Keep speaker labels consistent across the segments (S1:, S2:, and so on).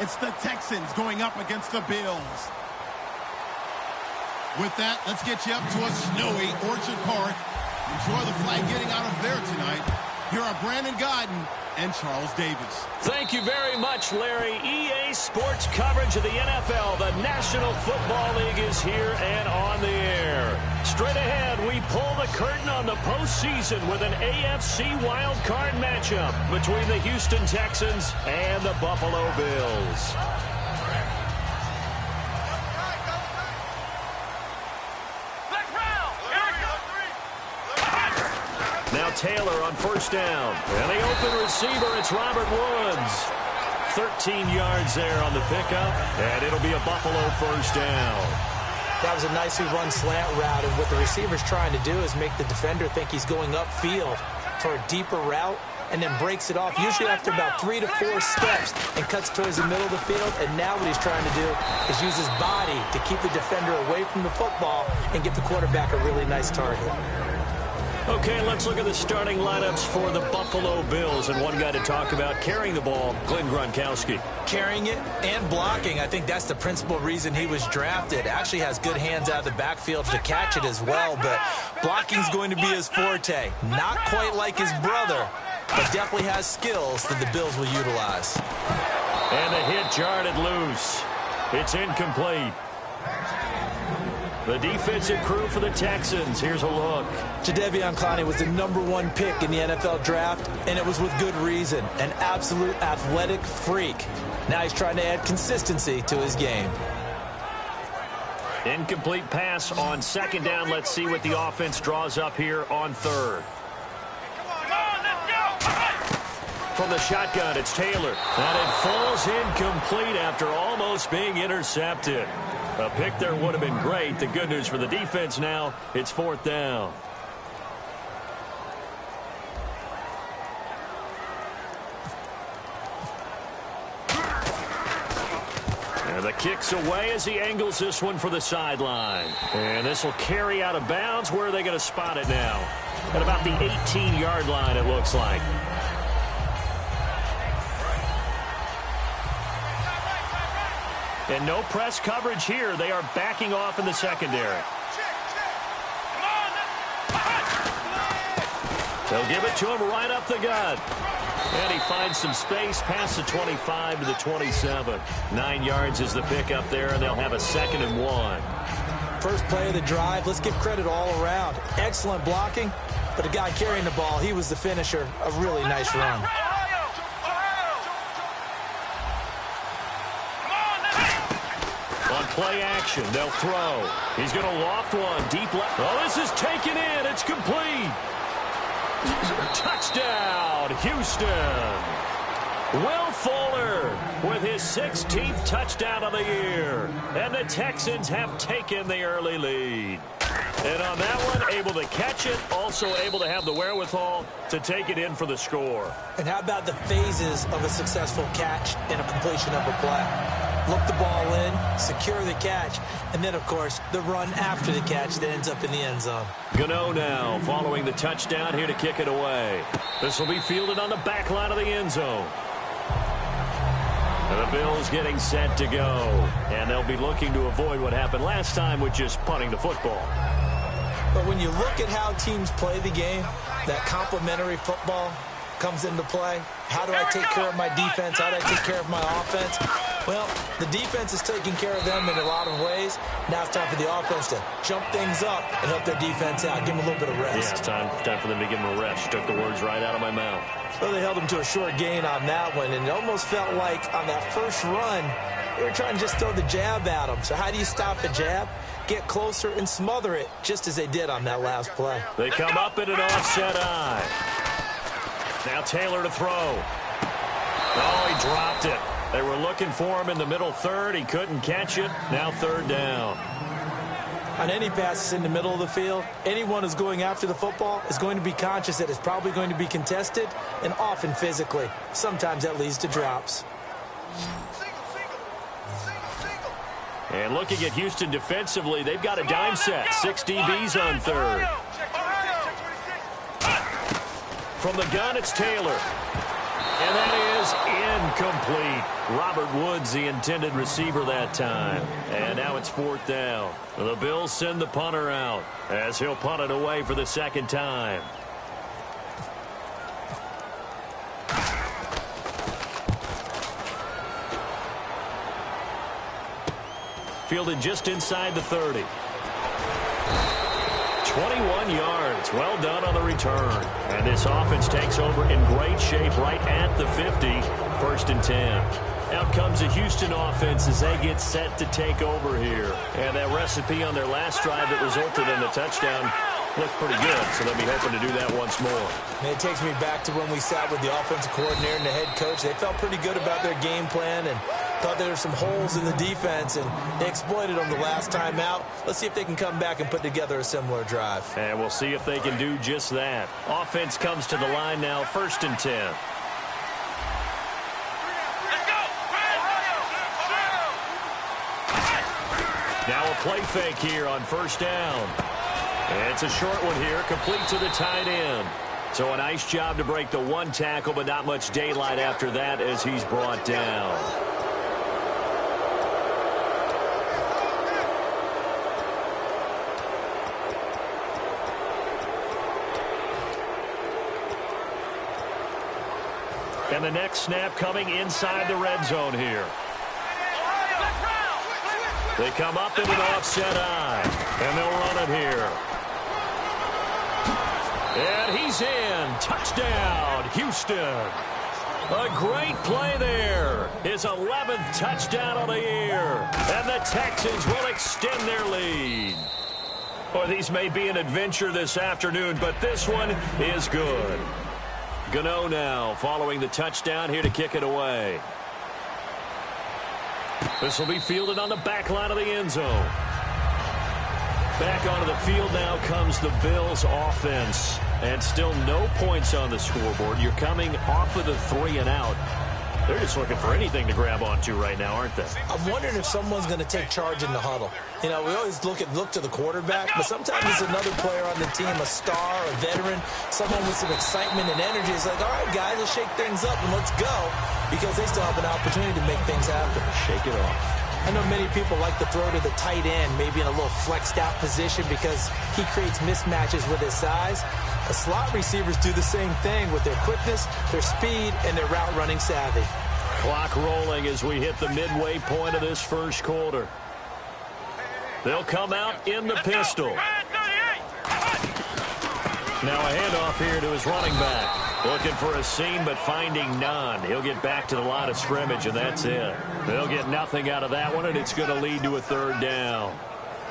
S1: It's the Texans going up against the Bills. With that, let's get you up to a snowy Orchard Park. Enjoy the flag getting out of there tonight. Here are Brandon Godden and Charles Davis.
S2: Thank you very much, Larry. EA Sports coverage of the NFL. The National Football League is here and on the air. Straight ahead, we pull the curtain on the postseason with an AFC wildcard matchup between the Houston Texans and the Buffalo Bills. Now Taylor on first down. And the open receiver, it's Robert Woods. 13 yards there on the pickup, and it'll be a Buffalo first down.
S3: That was a nicely run slant route, and what the receiver's trying to do is make the defender think he's going upfield for a deeper route, and then breaks it off, usually after about 3 to 4 steps, and cuts towards the middle of the field. And now what he's trying to do is use his body to keep the defender away from the football and get the quarterback a really nice target.
S2: Okay, let's look at the starting lineups for the Buffalo Bills. And one guy to talk about carrying the ball, Glenn Gronkowski.
S3: Carrying it and blocking. I think that's the principal reason he was drafted. Actually has good hands out of the backfield to catch it as well. But blocking's going to be his forte. Not quite like his brother, but definitely has skills that the Bills will utilize.
S2: And the hit jarred it loose. It's incomplete. The defensive crew for the Texans. Here's a look.
S3: Jadeveon Clowney was the #1 pick in the NFL draft, and it was with good reason. An absolute athletic freak. Now he's trying to add consistency to his game.
S2: Incomplete pass on second down. Let's see what the offense draws up here on third. From the shotgun, it's Taylor. And it falls incomplete after almost being intercepted. A pick there would have been great. The good news for the defense now, it's fourth down. And the kick's away as he angles this one for the sideline. And this will carry out of bounds. Where are they going to spot it now? At about the 18-yard line, it looks like. And no press coverage here. They are backing off in the secondary. They'll give it to him right up the gut. And he finds some space past the 25 to the 27. 9 yards is the pickup there, and they'll have a 2nd and 1.
S3: First play of the drive. Let's give credit all around. Excellent blocking, but the guy carrying the ball, he was the finisher. A really nice run.
S2: Play action. They'll throw. He's going to loft one deep left. Oh, this is taken in. It's complete. Touchdown, Houston. Will Fuller with his 16th touchdown of the year. And the Texans have taken the early lead. And on that one, able to catch it, also able to have the wherewithal to take it in for the score.
S3: And how about the phases of a successful catch and a completion of a play? Look the ball in, secure the catch, and then, of course, the run after the catch that ends up in the end zone.
S2: Gano now following the touchdown here to kick it away. This will be fielded on the back line of the end zone. And the Bills getting set to go. And they'll be looking to avoid what happened last time with just punting the football.
S3: But when you look at how teams play the game, that complementary football comes into play. How do I take care of my defense? How do I take care of my offense? Well, the defense is taking care of them in a lot of ways. Now it's time for the offense to jump things up and help their defense out. Give them a little bit of rest.
S2: Yeah, time for them to give them a rest. You took the words right out of my mouth.
S3: Well, they held them to a short gain on that one, and it almost felt like on that first run, they were trying to just throw the jab at them. So how do you stop a jab? Get closer and smother it, just as they did on that last play.
S2: They come up in an offset eye. Now Taylor to throw. Oh, he dropped it. They were looking for him in the middle third. He couldn't catch it. Now third down.
S3: On any passes in the middle of the field, anyone who's going after the football is going to be conscious that it's probably going to be contested, and often physically. Sometimes that leads to drops.
S2: And looking at Houston defensively, they've got a dime set. 6 DBs on third. From the gun, it's Taylor. And that is incomplete. Robert Woods, the intended receiver that time. And now it's 4th down. The Bills send the punter out as he'll punt it away for the 2nd time. Fielded just inside the 30. 21 yards. Well done on the return. And this offense takes over in great shape right at the 50. 1st and 10. Out comes the Houston offense as they get set to take over here. And that recipe on their last drive that resulted in the touchdown looked pretty good, so they'll be hoping to do that once more.
S3: And it takes me back to when we sat with the offensive coordinator and the head coach. They felt pretty good about their game plan and thought there were some holes in the defense, and they exploited them the last time out. Let's see if they can come back and put together a similar drive.
S2: And we'll see if they can do just that. Offense comes to the line now, 1st and 10. Now a play fake here on 1st down. It's a short one here, complete to the tight end. So a nice job to break the 1 tackle, but not much daylight after that as he's brought down. And the next snap coming inside the red zone here. They come up into the offset eye, and they'll run it here. And he's in. Touchdown, Houston. A great play there. His 11th touchdown of the year. And the Texans will extend their lead. Well, these may be an adventure this afternoon, but this one is good. Gano now following the touchdown here to kick it away. This will be fielded on the back line of the end zone. Back onto the field now comes the Bills offense. And still no points on the scoreboard. You're coming off of the 3 and out. They're just looking for anything to grab onto right now, aren't they?
S3: I'm wondering if someone's going to take charge in the huddle. You know, we always look to the quarterback, but sometimes it's another player on the team, a star, a veteran, someone with some excitement and energy. It's like, all right, guys, let's shake things up and let's go, because they still have an opportunity to make things happen.
S2: Shake it off.
S3: I know many people like to throw to the tight end, maybe in a little flexed out position because he creates mismatches with his size. The slot receivers do the same thing with their quickness, their speed, and their route running savvy.
S2: Clock rolling as we hit the midway point of this first quarter. They'll come out in the pistol. Now a handoff here to his running back. Looking for a seam, but finding none. He'll get back to the line of scrimmage, and that's it. They'll get nothing out of that one, and it's going to lead to a 3rd down.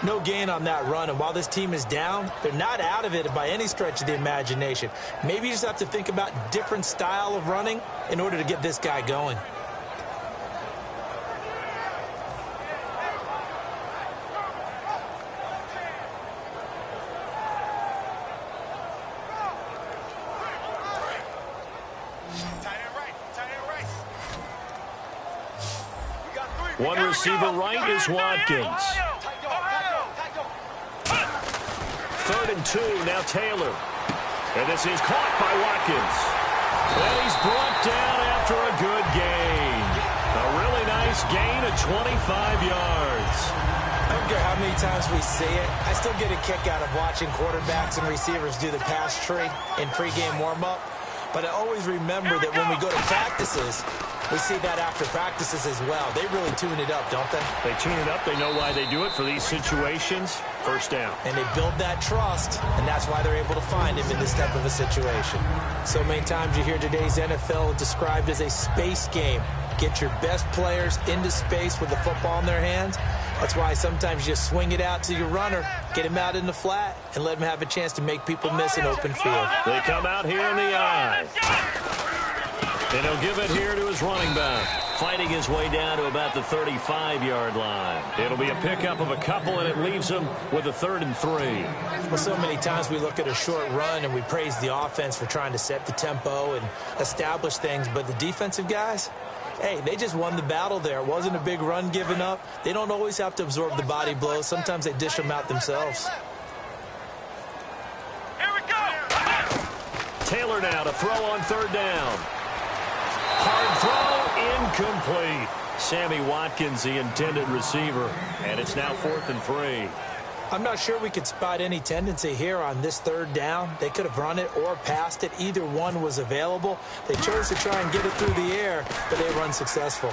S3: No gain on that run, and while this team is down, they're not out of it by any stretch of the imagination. Maybe you just have to think about a different style of running in order to get this guy going.
S2: One receiver right is Watkins. 3rd and 2, now Taylor. And this is caught by Watkins. And he's brought down after a good gain. A really nice gain of 25 yards.
S3: I don't care how many times we see it. I still get a kick out of watching quarterbacks and receivers do the pass tree in pregame warm-up. But I always remember that when we go to practices, we see that after practices as well. They really tune it up, don't they?
S2: They tune it up. They know why they do it for these situations. 1st down.
S3: And they build that trust, and that's why they're able to find him in this type of a situation. So many times you hear today's NFL described as a space game. Get your best players into space with the football in their hands. That's why sometimes you just swing it out to your runner, get him out in the flat, and let him have a chance to make people miss an open field.
S2: They come out here in the eye. And he'll give it here to his running back, fighting his way down to about the 35-yard line. It'll be a pickup of a couple, and it leaves him with a 3rd and 3.
S3: Well, so many times we look at a short run and we praise the offense for trying to set the tempo and establish things, but the defensive guys, hey, they just won the battle there. It wasn't a big run given up. They don't always have to absorb the body blows. Sometimes they dish them out themselves.
S2: Taylor now to throw on 3rd down. Hard throw, incomplete. Sammy Watkins, the intended receiver, and it's now 4th and 3.
S3: I'm not sure we could spot any tendency here on this 3rd down. They could have run it or passed it. Either one was available. They chose to try and get it through the air, but they were unsuccessful.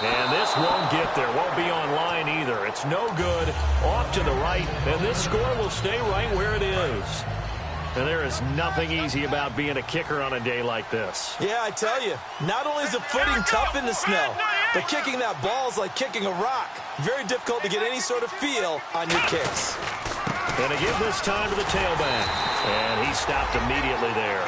S2: And this won't get there. Won't be on line either. It's no good. Off to the right, and this score will stay right where it is. And there is nothing easy about being a kicker on a day like this.
S3: Yeah, I tell you, not only is the footing tough in the snow, but kicking that ball is like kicking a rock. Very difficult to get any sort of feel on your kicks.
S2: And to give this time to the tailback. And he stopped immediately there.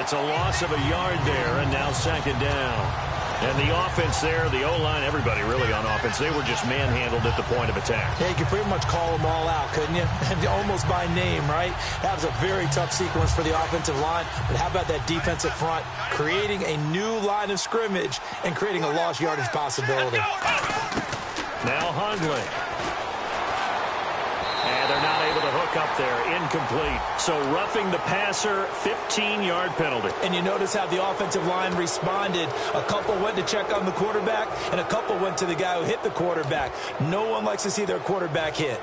S2: It's a loss of a yard there, and now 2nd down. And the offense there, the O-line, everybody really on offense, they were just manhandled at the point of attack.
S3: Yeah, you could pretty much call them all out, couldn't you? Almost by name, right? That was a very tough sequence for the offensive line. But how about that defensive front creating a new line of scrimmage and creating a lost yardage possibility?
S2: Now Hundley. And they're not able to hook up there. Incomplete. So roughing the passer, 15-yard penalty.
S3: And you notice how the offensive line responded. A couple went to check on the quarterback, and a couple went to the guy who hit the quarterback. No one likes to see their quarterback hit.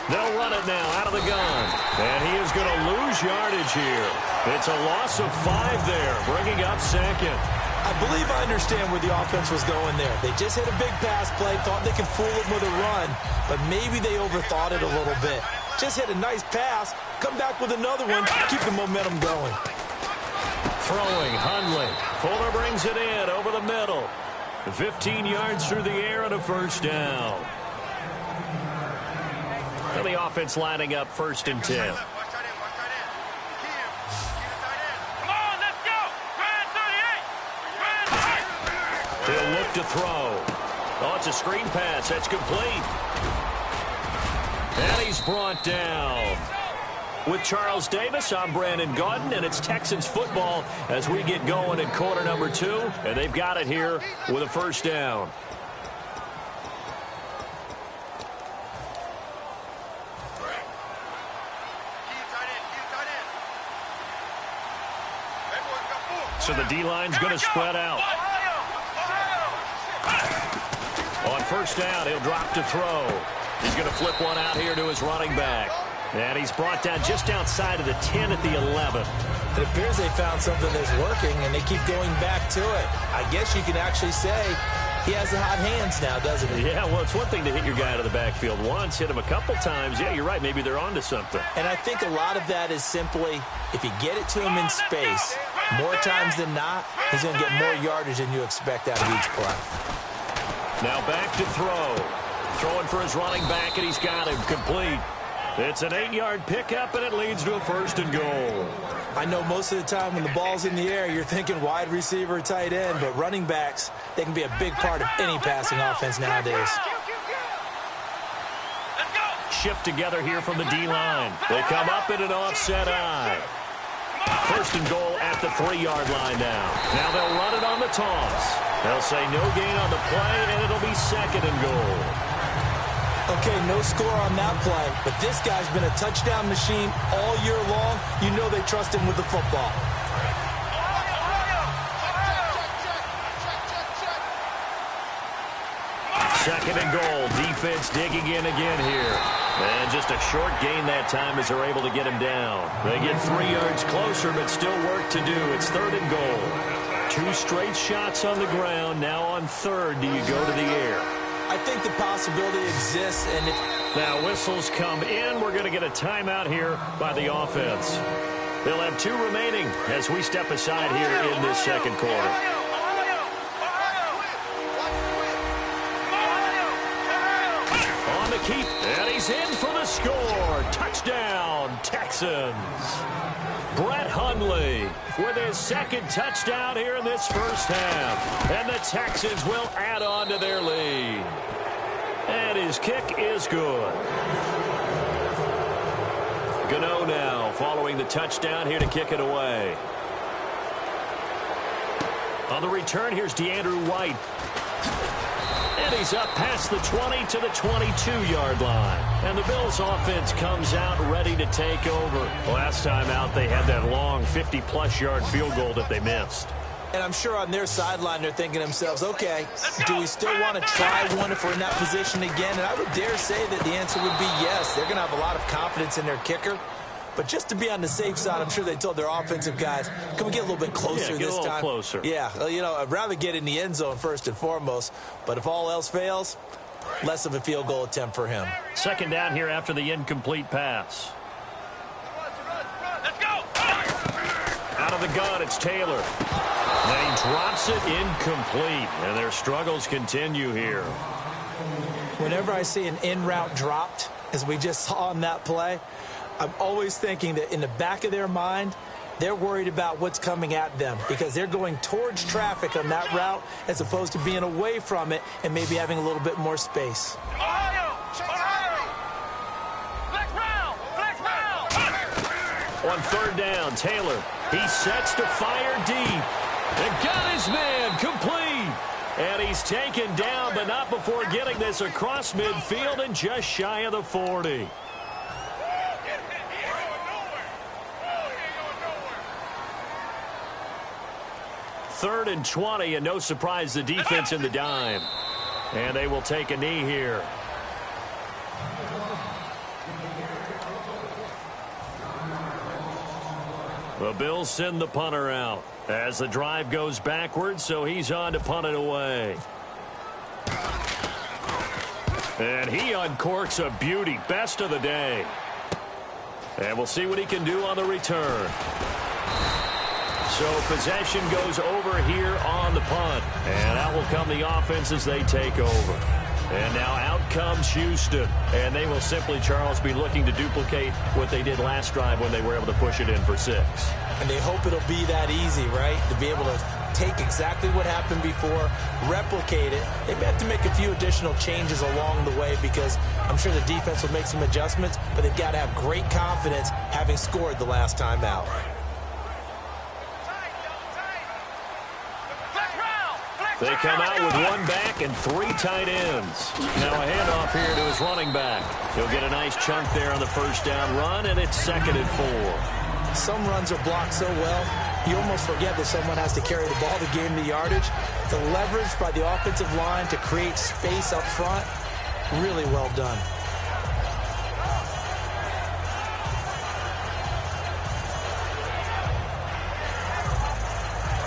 S2: They'll run it now out of the gun. And he is going to lose yardage here. It's a loss of 5 there, bringing up 2nd.
S3: I believe I understand where the offense was going there. They just hit a big pass play, thought they could fool him with a run, but maybe they overthought it a little bit. Just hit a nice pass, come back with another one, keep the momentum going.
S2: Throwing, Hundley. Fuller brings it in over the middle. 15 yards through the air and a 1st down. And the offense lining up 1st and 10. He'll look to throw. Oh, it's a screen pass. That's complete. And he's brought down. With Charles Davis, I'm Brandon Gaudin, and it's Texans football as we get going in quarter number 2. And they've got it here with a 1st down. So the D-line's going to spread out. On 1st down, he'll drop to throw. He's going to flip one out here to his running back. And he's brought down just outside of the 10 at the 11.
S3: It appears they found something that's working, and they keep going back to it. I guess you can actually say he has the hot hands now, doesn't he?
S2: Yeah, well, it's one thing to hit your guy out of the backfield once, hit him a couple times. Yeah, you're right. Maybe they're onto something.
S3: And I think a lot of that is simply if you get it to him in space, more times than not, he's going to get more yardage than you expect out of each play.
S2: Now back to throw. Throwing for his running back, and he's got him complete. It's an 8-yard pickup, and it leads to a 1st and goal.
S3: I know most of the time when the ball's in the air, you're thinking wide receiver, tight end, but running backs, they can be a big part of any passing offense nowadays.
S2: Shift together here from the D-line. They come up in an offset eye. 1st and goal at the 3-yard line now. Now they'll run it on the toss. They'll say no gain on the play, and it'll be 2nd and goal.
S3: Okay, no score on that play, but this guy's been a touchdown machine all year long. You know they trust him with the football.
S2: Second and goal. Defense digging in again here. And just a short gain that time as they're able to get him down. They get 3 yards closer, but still work to do. It's 3rd and goal. 2 straight shots on the ground. Now on 3rd, do you go to the air?
S3: I think the possibility exists. And
S2: now whistles come in. We're going to get a timeout here by the offense. They'll have 2 remaining as we step aside here in this 2nd quarter. On the keep, and he's in for the score. Touchdown, Texans. Brett Hundley with his 2nd touchdown here in this 1st half. And the Texans will add on to their lead. And his kick is good. Gano now following the touchdown here to kick it away. On the return, here's DeAndrew White. And he's up past the 20 to the 22-yard line. And the Bills offense comes out ready to take over. Last time out, they had that long 50-plus yard field goal that they missed.
S3: And I'm sure on their sideline they're thinking to themselves, okay, do we still want to try one if we're in that position again? And I would dare say that the answer would be yes. They're going to have a lot of confidence in their kicker. But just to be on the safe side, I'm sure they told their offensive guys, can we get a little bit closer this time?
S2: Get a little closer.
S3: Yeah, you know, I'd rather get in the end zone first and foremost. But if all else fails, less of a field goal attempt for him.
S2: Second down here after the incomplete pass.
S4: Let's go!
S2: Out of the gun, it's Taylor. And he drops it incomplete. And their struggles continue here.
S3: Whenever I see an in-route dropped, as we just saw on that play, I'm always thinking that in the back of their mind, they're worried about what's coming at them because they're going towards traffic on that route as opposed to being away from it and maybe having a little bit more space.
S4: Ohio! Flex round!
S2: On third down, Taylor. He sets to fire deep. And got his man complete. And he's taken down, but not before getting this across midfield and just shy of the 40. Third and 20, and no surprise, the defense in the dime. And they will take a knee here. The Bills send the punter out as the drive goes backwards, so he's on to punt it away. And he uncorks a beauty, best of the day. And we'll see what he can do on the return. So possession goes over here on the punt. And out will come the offense as they take over. And now out comes Houston. And they will simply, Charles, be looking to duplicate what they did last drive when they were able to push it in for 6.
S3: And they hope it'll be that easy, right? To be able to take exactly what happened before, replicate it. They may have to make a few additional changes along the way because I'm sure the defense will make some adjustments, but they've got to have great confidence having scored the last time out.
S2: They come out with one back and 3 tight ends. Now a handoff here to his running back. He'll get a nice chunk there on the first down run, and it's 2nd and 4.
S3: Some runs are blocked so well, you almost forget that someone has to carry the ball to gain the yardage. The leverage by the offensive line to create space up front, really well done.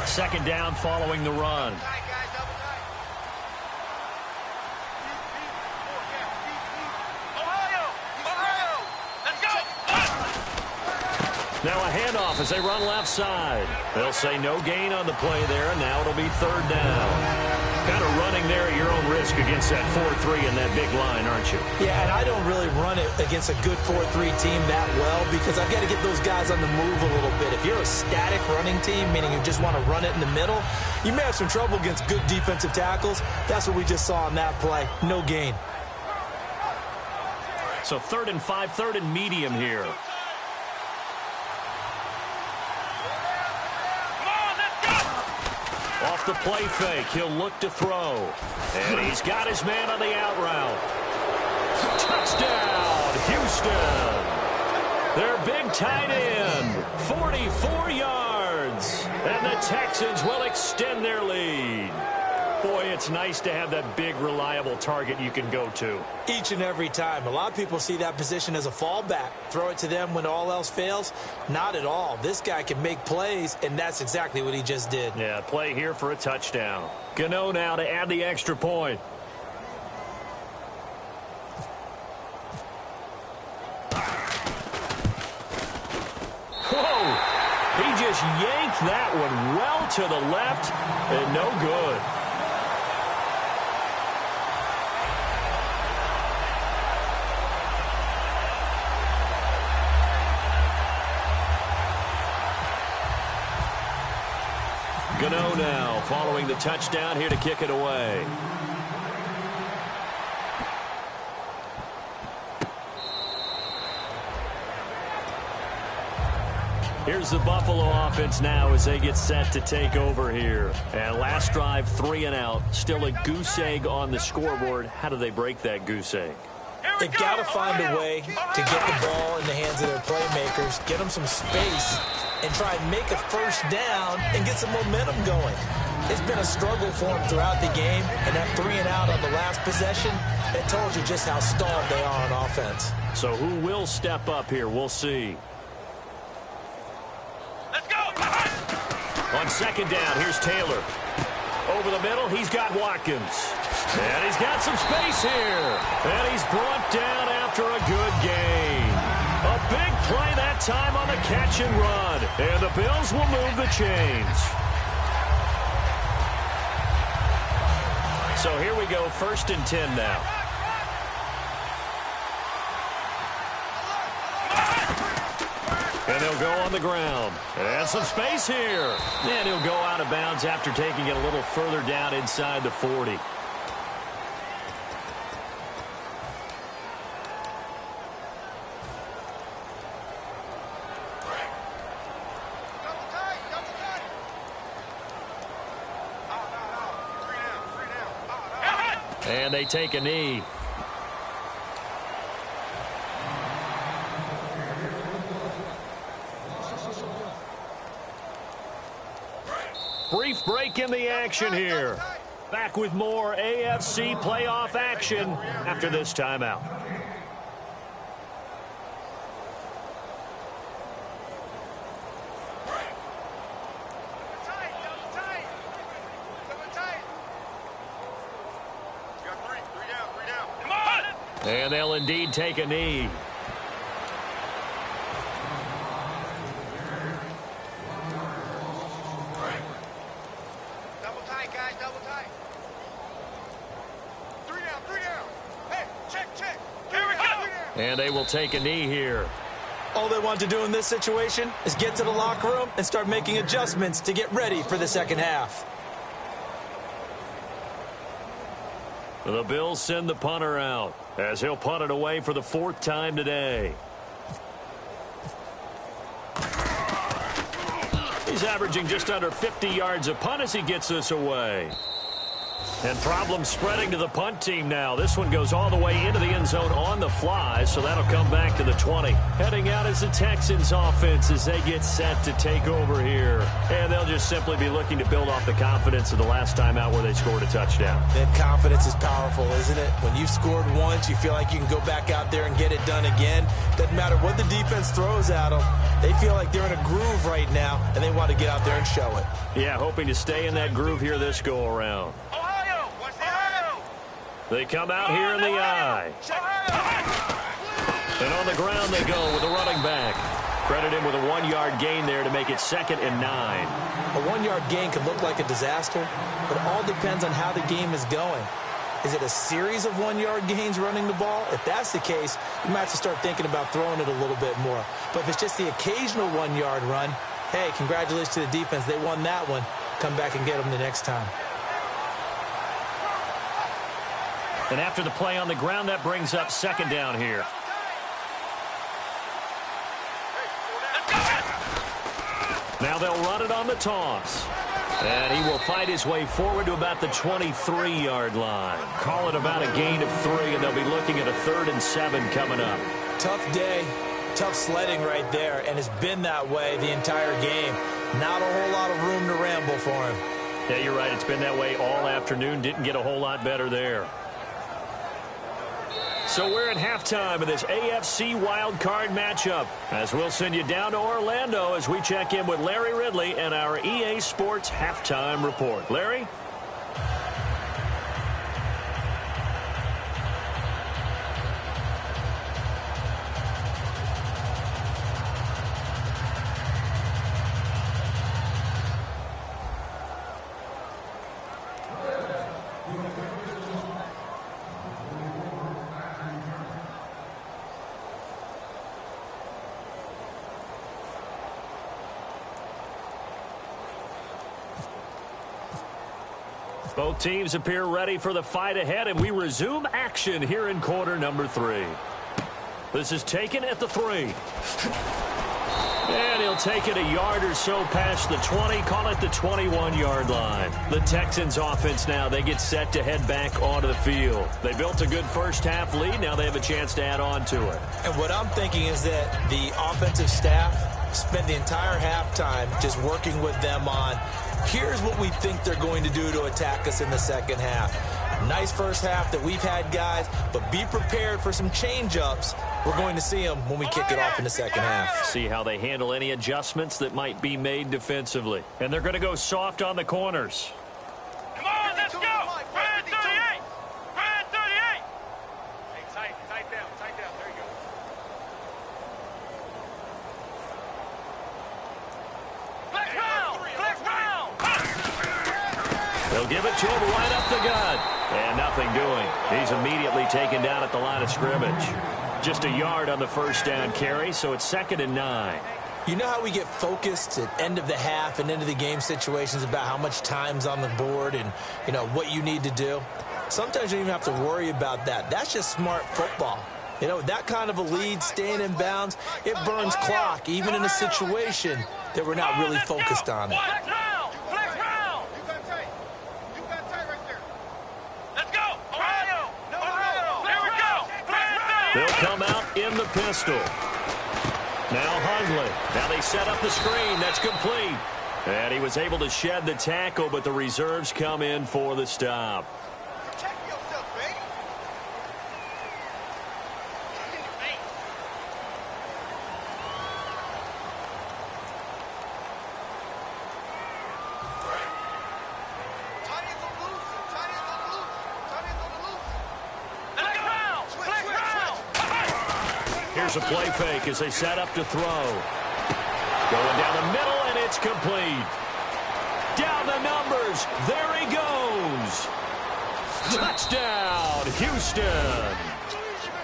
S2: Second down following the run. Now a handoff as they run left side. They'll say no gain on the play there, and now it'll be 3rd down. Kind of running there at your own risk against that 4-3 and that big line, aren't you?
S3: Yeah, and I don't really run it against a good 4-3 team that well because I've got to get those guys on the move a little bit. If you're a static running team, meaning you just want to run it in the middle, you may have some trouble against good defensive tackles. That's what we just saw on that play. No gain.
S2: So 3rd and 5, 3rd and medium here. Off the play fake, he'll look to throw. And he's got his man on the out route. Touchdown, Houston. Their big tight end, 44 yards. And the Texans will extend their lead. Boy, it's nice to have that big, reliable target you can go to.
S3: Each and every time. A lot of people see that position as a fallback. Throw it to them when all else fails. Not at all. This guy can make plays, and that's exactly what he just did.
S2: Yeah, play here for a touchdown. Gano now to add the extra point. Whoa! He just yanked that one well to the left, and no good. Gano now following the touchdown here to kick it away. Here's the Buffalo offense now as they get set to take over here. And last drive, 3 and out. Still a goose egg on the scoreboard. How do they break that goose egg?
S3: They've got to find a way to get the ball in the hands of their playmakers, get them some space, and try and make a first down and get some momentum going. It's been a struggle for them throughout the game, and that 3 and out on the last possession, it told you just how stalled they are on offense.
S2: So who will step up here? We'll see.
S4: Let's go.
S2: On second down, here's Taylor. Over the middle, he's got Watkins. And he's got some space here. And he's brought down after a good gain. A big play that time on the catch and run. And the Bills will move the chains. So here we go, 1st and 10 now. And they'll go on the ground. And some space here. And he'll go out of bounds after taking it a little further down inside the 40. And they take a knee. Brief break in the action here. Back with more AFC playoff action after this timeout. And they'll indeed take a knee.
S4: Double tight, guys, double tight. 3 down, 3 down. Hey, check. Here we go.
S2: And they will take a knee here.
S3: All they want to do in this situation is get to the locker room and start making adjustments to get ready for the second half.
S2: The Bills send the punter out as he'll punt it away for the 4th time today. He's averaging just under 50 yards a punt as he gets this away. And problems spreading to the punt team now. This one goes all the way into the end zone on the fly, so that'll come back to the 20. Heading out is the Texans offense as they get set to take over here. And they'll just simply be looking to build off the confidence of the last time out where they scored a touchdown.
S3: That confidence is powerful, isn't it? When you've scored once, you feel like you can go back out there and get it done again. Doesn't matter what the defense throws at them. They feel like they're in a groove right now, and they want to get out there and show it.
S2: Yeah, hoping to stay in that groove here this go-around. They come out here in the eye. And on the ground they go with a running back. Credit him with a 1-yard gain there to make it 2nd and 9.
S3: A 1-yard gain could look like a disaster, but it all depends on how the game is going. Is it a series of 1-yard gains running the ball? If that's the case, you might have to start thinking about throwing it a little bit more. But if it's just the occasional 1-yard run, hey, congratulations to the defense. They won that one. Come back and get them the next time.
S2: And after the play on the ground, that brings up 2nd down here. Now they'll run it on the toss. And he will fight his way forward to about the 23-yard line. Call it about a gain of 3, and they'll be looking at a 3rd and 7 coming up.
S3: Tough day, tough sledding right there, and it's been that way the entire game. Not a whole lot of room to ramble for him.
S2: Yeah, you're right. It's been that way all afternoon. Didn't get a whole lot better there. So we're at halftime of this AFC wildcard matchup, as we'll send you down to Orlando as we check in with Larry Ridley and our EA Sports halftime report. Larry? Both teams appear ready for the fight ahead, and we resume action here in quarter number 3. This is taken at the 3. And he'll take it a yard or so past the 20, call it the 21-yard line. The Texans offense now, they get set to head back onto the field. They built a good first-half lead. Now they have a chance to add on to it.
S3: And what I'm thinking is that the offensive staff spent the entire halftime just working with them on, here's what we think they're going to do to attack us in the second half. Nice first half that we've had, guys, but be prepared for some change-ups. We're going to see them when we kick it off in the second half.
S2: See how they handle any adjustments that might be made defensively. And they're going to go soft on the corners.
S4: Come on, let's go! Brand 38! Brand 38! Hey, tight down, there you go. Flex round!
S2: They'll give it to him right up the gut. And nothing doing. He's immediately taken down at the line of scrimmage. Just a yard on the first down carry, so it's 2nd and 9.
S3: You know how we get focused at end of the half and end of the game situations about how much time's on the board and, you know, what you need to do? Sometimes you don't even have to worry about that. That's just smart football. You know, that kind of a lead, staying in bounds, it burns clock, even in a situation that we're not really focused on it.
S2: They'll come out in the pistol. Now Hundley. Now they set up the screen. That's complete. And he was able to shed the tackle, but the reserves come in for the stop.
S4: Check yourself, baby.
S2: Here's a play fake as they set up to throw. Going down the middle, and it's complete. Down the numbers. There he goes. Touchdown, Houston.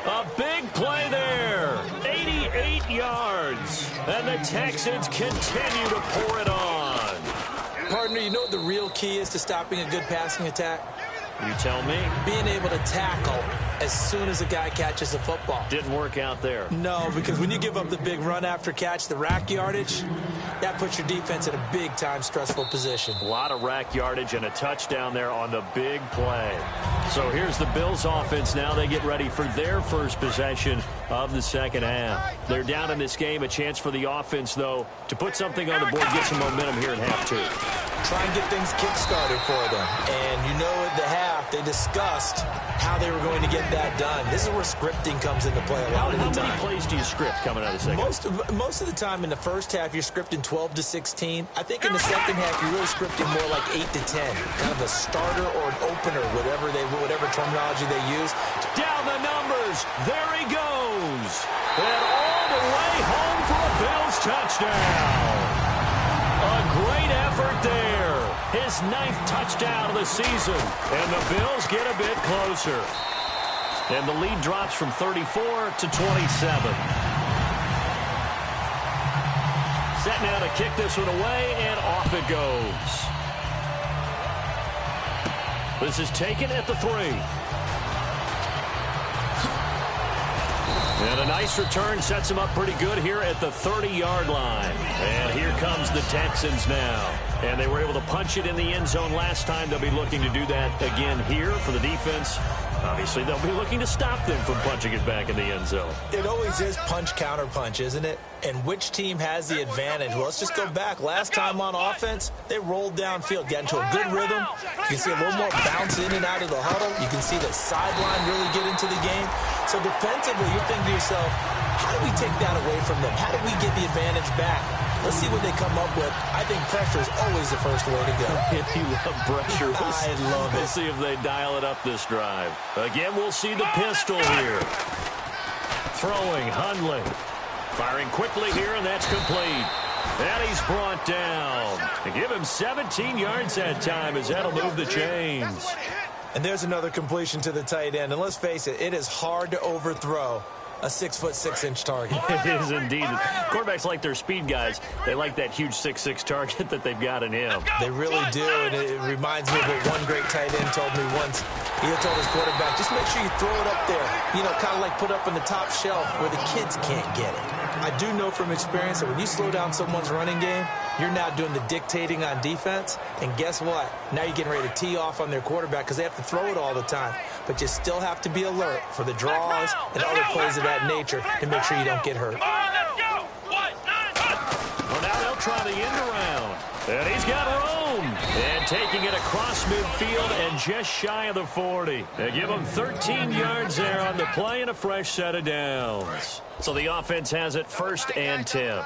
S2: A big play there. 88 yards. And the Texans continue to pour it on.
S3: Partner, you know what the real key is to stopping a good passing attack?
S2: You tell me.
S3: Being able to tackle as soon as a guy catches the football.
S2: Didn't work out there.
S3: No, because when you give up the big run after catch, the rack yardage, that puts your defense in a big-time stressful position.
S2: A lot of rack yardage and a touchdown there on the big play. So here's the Bills offense now. They get ready for their first possession of the second half. They're down in this game. A chance for the offense, though, to put something on the board, get some momentum here in half two.
S3: Try and get things kick-started for them. And you know at the half, they discussed how they were going to get that done. This is where scripting comes into play a lot of the time.
S2: How many plays do you script coming out of the second?
S3: Most of the time in the first half, you're scripting 12 to 16. I think in the second half, you're really scripting more like 8 to 10. Kind of a starter or an opener, whatever terminology they use.
S2: Down the numbers. There he goes. And all the way home for a Bills touchdown. A great effort there. His 9th touchdown of the season. And the Bills get a bit closer. And the lead drops from 34 to 27. Set now to kick this one away, and off it goes. This is taken at the 3. And a nice return sets him up pretty good here at the 30-yard line. And here comes the Texans now. And they were able to punch it in the end zone last time. They'll be looking to do that again here for the defense. Obviously, they'll be looking to stop them from punching it back in the end zone.
S3: It always is punch-counter-punch, isn't it? And which team has the advantage? Well, let's just go back. Last time on offense, they rolled downfield, got into a good rhythm. You can see a little more bounce in and out of the huddle. You can see the sideline really get into the game. So defensively, you're thinking to yourself, how do we take that away from them? How do we get the advantage back? Let's see what they come up with. I think pressure is always the first way to go.
S2: If you love pressure,
S3: I love it.
S2: We'll see if they dial it up this drive. Again, we'll see the pistol here. Throwing, Hundley. Firing quickly here, and that's complete. And he's brought down. They give him 17 yards that time as that'll move the chains.
S3: And there's another completion to the tight end. And let's face it, it is hard to overthrow a 6'6" target.
S2: It is indeed. Quarterbacks like their speed guys. They like that huge 6'6" target that they've got in him.
S3: They really do, and it reminds me of what one great tight end told me once. He told his quarterback, just make sure you throw it up there. You know, kind of like put up on the top shelf where the kids can't get it. I do know from experience that when you slow down someone's running game, you're now doing the dictating on defense. And guess what? Now you're getting ready to tee off on their quarterback because they have to throw it all the time. But you still have to be alert for the draws and other plays of that nature to make sure you don't get hurt.
S2: Well, now they'll try the end around. And he's got room. And taking it across midfield and just shy of the 40. They give him 13 yards there on the play and a fresh set of downs. So the offense has it 1st and 10.
S4: Here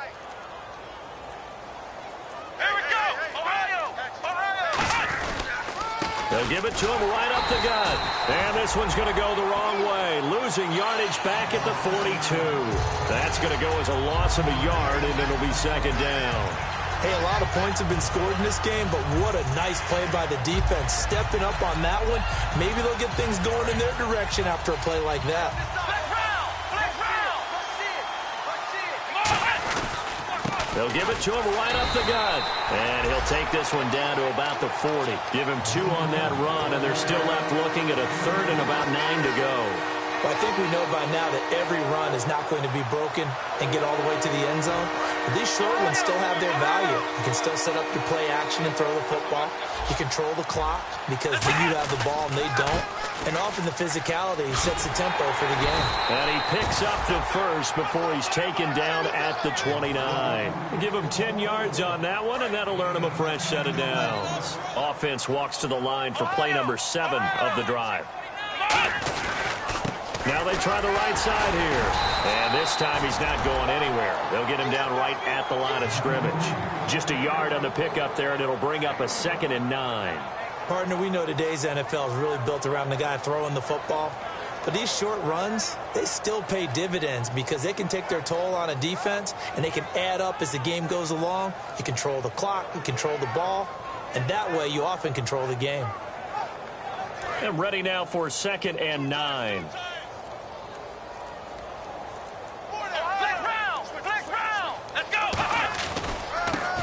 S4: we go! Ohio!
S2: They'll give it to him right up the gut. And this one's going to go the wrong way. Losing yardage back at the 42. That's going to go as a loss of a yard, and it'll be 2nd down.
S3: Hey, a lot of points have been scored in this game, but what a nice play by the defense. Stepping up on that one. Maybe they'll get things going in their direction after a play like that.
S2: They'll give it to him right up the gut. And he'll take this one down to about the 40. Give him 2 on that run, and they're still left looking at a 3rd and about 9 to go.
S3: Well, I think we know by now that every run is not going to be broken and get all the way to the end zone. But these short ones still have their value. You can still set up your play action and throw the football. You control the clock because then you have the ball and they don't. And often the physicality sets the tempo for the game.
S2: And he picks up the first before he's taken down at the 29. Give him 10 yards on that one, and that'll earn him a fresh set of downs. Offense walks to the line for play number 7 of the drive. Now they try the right side here. And this time he's not going anywhere. They'll get him down right at the line of scrimmage. Just a yard on the pickup there, and it'll bring up a 2nd and 9.
S3: Partner, we know today's NFL is really built around the guy throwing the football. But these short runs, they still pay dividends because they can take their toll on a defense, and they can add up as the game goes along. You control the clock, you control the ball, and that way you often control the game.
S2: And ready now for 2nd and 9.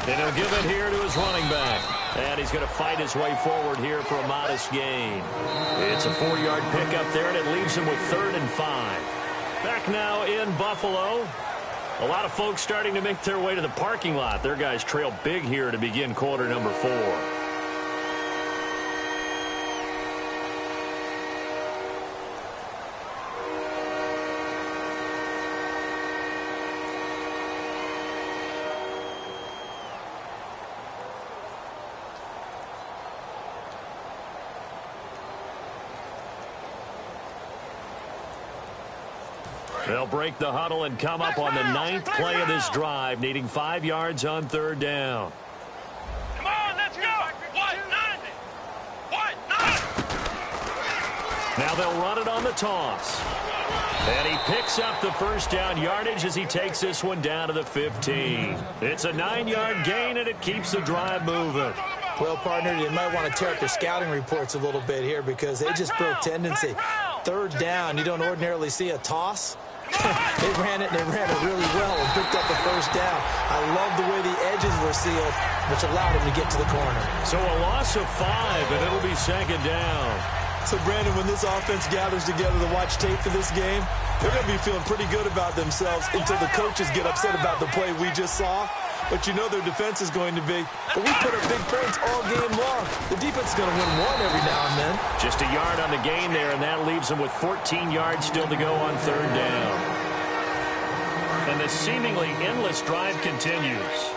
S2: And he'll give it here to his running back. And he's going to fight his way forward here for a modest gain. It's a 4-yard pickup there, and it leaves him with 3rd and 5. Back now in Buffalo. A lot of folks starting to make their way to the parking lot. Their guys trail big here to begin quarter number 4. They'll break the huddle and come up on the 9th play of this drive, needing 5 yards on 3rd down.
S4: Come on, let's go! 190! 190!
S2: Now they'll run it on the toss. And he picks up the 1st down yardage as he takes this one down to the 15. It's a 9-yard gain, and it keeps the drive moving.
S3: Well, partner, they might want to tear up their scouting reports a little bit here because they just broke tendency. 3rd down, you don't ordinarily see a toss. They ran it really well and picked up the 1st down. I love the way the edges were sealed, which allowed him to get to the corner.
S2: So a loss of 5, and it'll be 2nd down.
S3: So, Brandon, when this offense gathers together to watch tape for this game, they're going to be feeling pretty good about themselves until the coaches get upset about the play we just saw. But you know their defense is going to be. But we put up big points all game long. The defense is going to win one every now and then.
S2: Just a yard on the gain there, and that leaves them with 14 yards still to go on 3rd down. And the seemingly endless drive continues.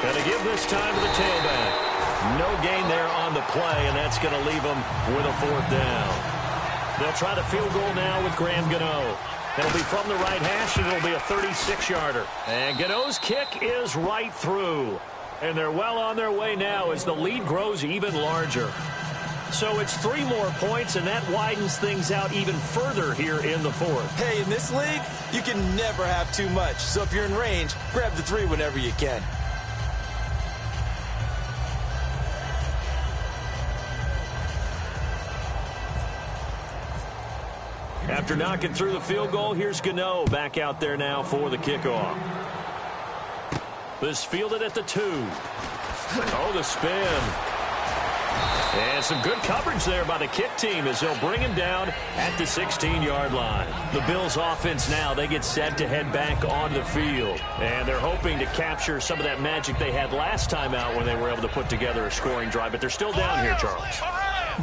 S2: Gonna give this time to the tailback. No gain there on the play, and that's going to leave them with a 4th down. They'll try the field goal now with Graham Gano. It'll be from the right hash, and it'll be a 36-yarder. And Gano's kick is right through. And they're well on their way now as the lead grows even larger. So it's 3 more points, and that widens things out even further here in the 4th.
S3: Hey, in this league, you can never have too much. So if you're in range, grab the 3 whenever you can.
S2: After knocking through the field goal, here's Gano back out there now for the kickoff. This fielded at the 2. Oh, the spin. And some good coverage there by the kick team as they'll bring him down at the 16-yard line. The Bills offense now, they get set to head back on the field. And they're hoping to capture some of that magic they had last time out when they were able to put together a scoring drive. But they're still down here, Charles.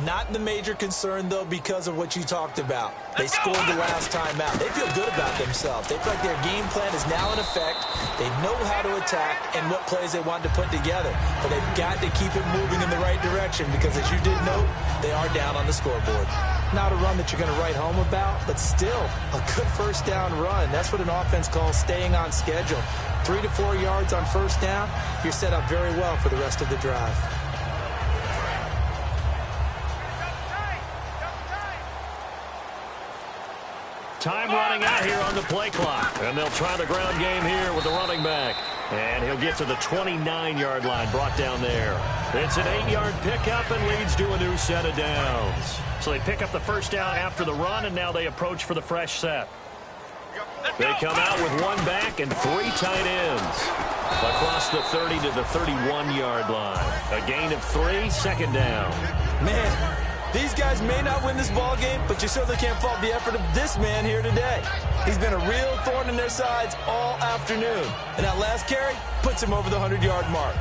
S3: Not the major concern, though, because of what you talked about. They scored the last time out. They feel good about themselves. They feel like their game plan is now in effect. They know how to attack and what plays they want to put together. But they've got to keep it moving in the right direction because, as you did note, they are down on the scoreboard. Not a run that you're going to write home about, but still a good first down run. That's what an offense calls staying on schedule. 3 to 4 yards on first down, you're set up very well for the rest of the drive.
S2: Time running out here on the play clock. And they'll try the ground game here with the running back. And he'll get to the 29-yard line, brought down there. It's an 8-yard pickup and leads to a new set of downs. So they pick up the first down after the run, and now they approach for the fresh set. They come out with one back and 3 tight ends. Across the 30 to the 31-yard line. A gain of 3, second down.
S3: Man. These guys may not win this ball game, but you certainly can't fault the effort of this man here today. He's been a real thorn in their sides all afternoon. And that last carry puts him over the 100-yard mark.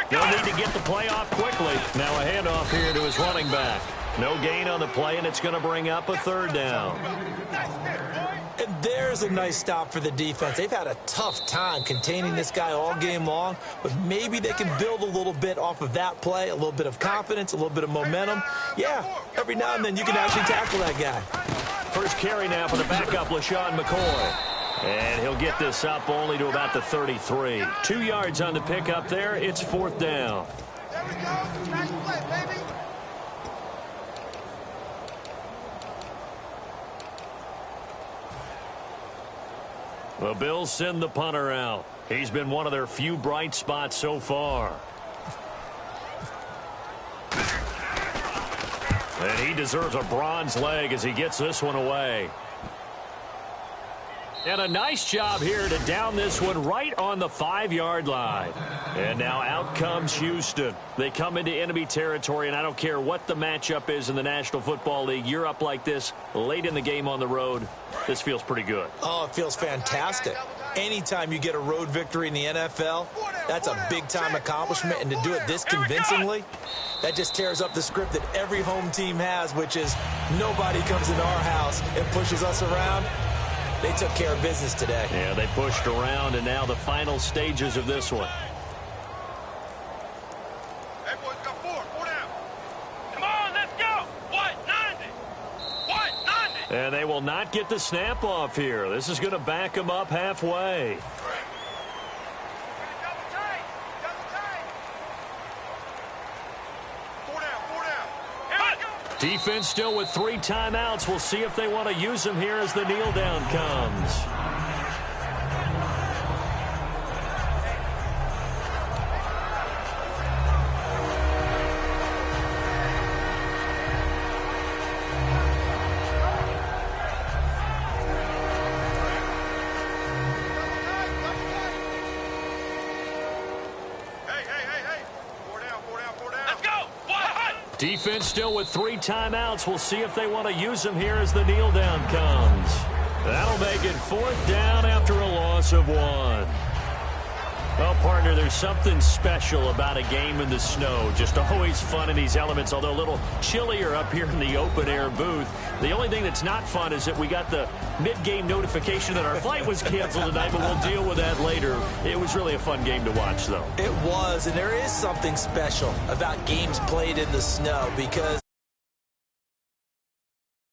S2: They'll need to get the play off quickly. Now a handoff here to his running back. No gain on the play, and it's going to bring up a third down.
S3: And there's a nice stop for the defense. They've had a tough time containing this guy all game long, but maybe they can build a little bit off of that play, a little bit of confidence, a little bit of momentum. Yeah, every now and then you can actually tackle that guy.
S2: First carry now for the backup, LaShawn McCoy. And he'll get this up only to about the 33. 2 yards on the pickup there. It's fourth down.
S4: There we go. Track play, baby.
S2: The Bills send the punter out. He's been one of their few bright spots so far. And he deserves a bronze leg as he gets this one away. And a nice job here to down this one right on the 5-yard line. And now out comes Houston. They come into enemy territory, and I don't care what the matchup is in the National Football League. You're up like this late in the game on the road. This feels pretty good.
S3: Oh, it feels fantastic. Anytime you get a road victory in the NFL, that's a big-time accomplishment. And to do it this convincingly, that just tears up the script that every home team has, which is nobody comes into our house and pushes us around. They took care of business today.
S2: Yeah, they pushed around, and now the final stages of this one.
S4: Hey, boys, got 4 down. Come on, let's go. What, 90? What, 90?
S2: And they will not get the snap off here. This is going to back them up halfway.
S4: Double tight. Double tight. 4 down. Here we go.
S2: Defense still with 3 timeouts. We'll see if they want to use them here as the kneel down comes. Defense still with 3 timeouts. We'll see if they want to use them here as the kneel down comes. That'll make it 4th down after a loss of 1. Well, partner, there's something special about a game in the snow. Just always fun in these elements, although a little chillier up here in the open-air booth. The only thing that's not fun is that we got the mid-game notification that our flight was canceled tonight, but we'll deal with that later. It was really a fun game to watch, though.
S3: It was, and there is something special about games played in the snow because